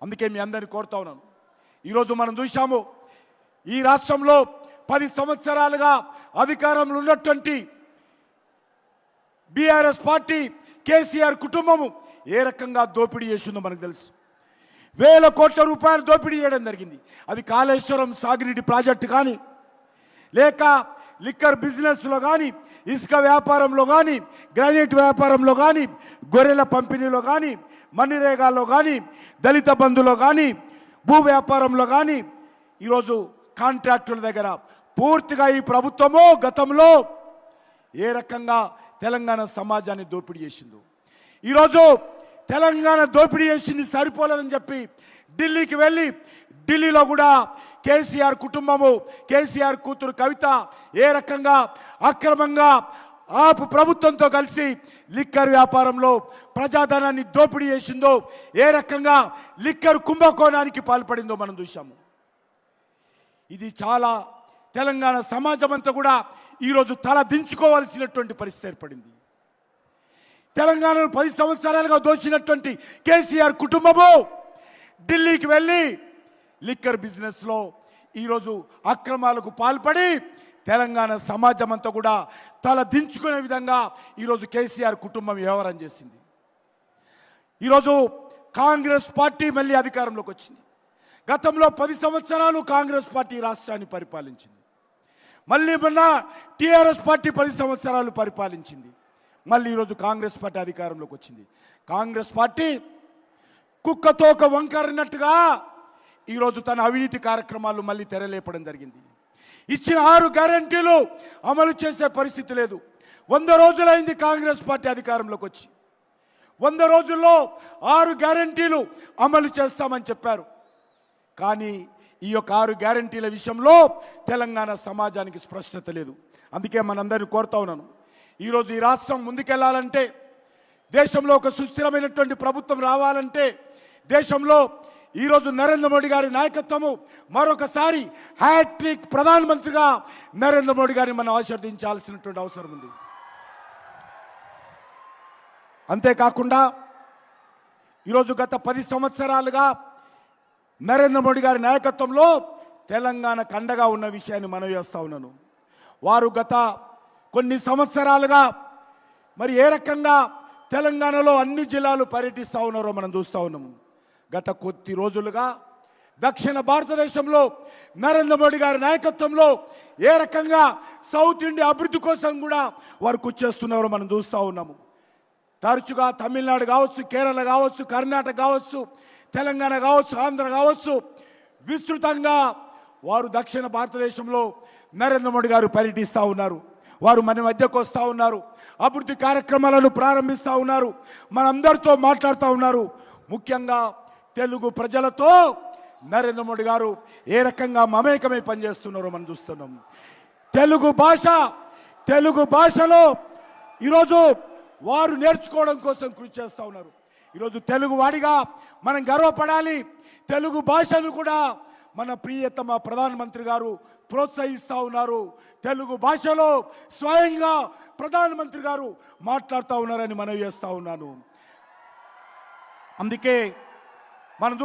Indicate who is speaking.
Speaker 1: అందుకే మీ అందరిని కోరుతా ఉన్నాను. ఈరోజు మనం చూశాము, ఈ రాష్ట్రంలో 10 సంవత్సరాలుగా అధికారంలో ఉన్నటువంటి బీఆర్ఎస్ పార్టీ, కేసీఆర్ కుటుంబము ఏ రకంగా దోపిడీ చేసిందో మనకు తెలుసు. వేల కోట్ల రూపాయలు దోపిడీ చేయడం జరిగింది. అది కాళేశ్వరం సాగునీటి ప్రాజెక్టు కానీ, లేక లిక్కర్ బిజినెస్లో కానీ, ఇసుక వ్యాపారంలో కానీ, గ్రానైట్ వ్యాపారంలో కానీ, గొర్రెల పంపిణీలో కానీ, మన్నిరేగాల్లో కానీ, దళిత బంధులో కానీ, భూ వ్యాపారంలో కానీ, ఈరోజు కాంట్రాక్టుల దగ్గర పూర్తిగా ఈ ప్రభుత్వము గతంలో ఏ రకంగా తెలంగాణ సమాజాన్ని దోపిడీ చేసిందో, ఈరోజు తెలంగాణ దోపిడీ చేసింది సరిపోలేదని చెప్పి ఢిల్లీకి వెళ్ళి, ఢిల్లీలో కూడా కేసీఆర్ కుటుంబము, కేసీఆర్ కూతురు కవిత ఏ రకంగా అక్రమంగా ఆపు ప్రభుత్వంతో కలిసి లిక్కర్ వ్యాపారంలో ప్రజాధనాన్ని దోపిడీ చేసిందో, ఏ రకంగా లిక్కర్ కుంభకోణానికి పాల్పడిందో మనం చూసాము. ఇది చాలా తెలంగాణ సమాజం అంతా కూడా ఈరోజు తల దించుకోవాల్సినటువంటి పరిస్థితి ఏర్పడింది. తెలంగాణను 10 సంవత్సరాలుగా దోచినటువంటి కేసీఆర్ కుటుంబము ఢిల్లీకి వెళ్ళి లిక్కర్ బిజినెస్లో ఈరోజు అక్రమాలకు పాల్పడి తెలంగాణ సమాజం అంతా కూడా తల దించుకునే విధంగా ఈరోజు కేసీఆర్ కుటుంబం వ్యవహారం చేసింది. ఈరోజు కాంగ్రెస్ పార్టీ మళ్ళీ అధికారంలోకి వచ్చింది. గతంలో 10 సంవత్సరాలు కాంగ్రెస్ పార్టీ రాష్ట్రాన్ని పరిపాలించింది. మళ్ళీ మొన్న టీఆర్ఎస్ పార్టీ 10 సంవత్సరాలు పరిపాలించింది. మళ్ళీ ఈరోజు కాంగ్రెస్ పార్టీ అధికారంలోకి వచ్చింది. కాంగ్రెస్ పార్టీ కుక్కతోక వంకరినట్టుగా ఈరోజు తన అవినీతి కార్యక్రమాలు మళ్ళీ తెరలేపడం జరిగింది. ఇచ్చిన 6 గ్యారంటీలు అమలు చేసే పరిస్థితి లేదు. 100 రోజులైంది కాంగ్రెస్ పార్టీ అధికారంలోకి వచ్చి. 100 రోజుల్లో 6 గ్యారంటీలు అమలు చేస్తామని చెప్పారు. కానీ ఈ యొక్క 6 గ్యారంటీల విషయంలో తెలంగాణ సమాజానికి స్పష్టత లేదు. అందుకే మనందరినీ కోరుతా ఉన్నాను, ఈరోజు ఈ రాష్ట్రం ముందుకెళ్లాలంటే, దేశంలో ఒక సుస్థిరమైనటువంటి ప్రభుత్వం రావాలంటే, దేశంలో ఈరోజు నరేంద్ర మోడీ గారి నాయకత్వము మరొకసారి హ్యాట్రిక్ ప్రధానమంత్రిగా నరేంద్ర మోడీ గారిని మనం ఆశీర్వదించాల్సినటువంటి అవసరం ఉంది. అంతేకాకుండా ఈరోజు గత 10 సంవత్సరాలుగా నరేంద్ర మోడీ గారి నాయకత్వంలో తెలంగాణకు అండగా ఉన్న విషయాన్ని మనవి చేస్తా ఉన్నాను. వారు గత కొన్ని సంవత్సరాలుగా మరి ఏ రకంగా తెలంగాణలో అన్ని జిల్లాలు పర్యటిస్తూ ఉన్నారో మనం చూస్తూ ఉన్నాము. గత కొద్ది రోజులుగా దక్షిణ భారతదేశంలో నరేంద్ర మోడీ గారి నాయకత్వంలో ఏ రకంగా సౌత్ ఇండియా అభివృద్ధి కోసం కూడా వారు కృషి చేస్తున్నారో మనం చూస్తూ ఉన్నాము. తరచుగా తమిళనాడు కావచ్చు, కేరళ కావచ్చు, కర్ణాటక కావచ్చు, తెలంగాణ కావచ్చు, ఆంధ్ర కావచ్చు, విస్తృతంగా వారు దక్షిణ భారతదేశంలో నరేంద్ర మోడీ గారు పర్యటిస్తూ ఉన్నారు. వారు మన మధ్యకు వస్తూ ఉన్నారు, అభివృద్ధి కార్యక్రమాలను ప్రారంభిస్తూ ఉన్నారు, మనందరితో మాట్లాడుతూ ఉన్నారు. ముఖ్యంగా తెలుగు ప్రజలతో నరేంద్ర మోడీ గారు ఏ రకంగా మమేకమై పనిచేస్తున్నారో మనం చూస్తున్నాం. తెలుగు భాషలో ఈరోజు వారు నేర్చుకోవడం కోసం కృషి చేస్తూ ఉన్నారు. ఈరోజు తెలుగు వాడిగా మనం గర్వపడాలి. తెలుగు భాషను కూడా మన ప్రియతమ ప్రధానమంత్రి గారు ప్రోత్సహిస్తూ ఉన్నారు. తెలుగు భాషలో స్వయంగా ప్రధానమంత్రి గారు మాట్లాడుతూ ఉన్నారని మనవి చేస్తూ ఉన్నాను. అందుకే మనం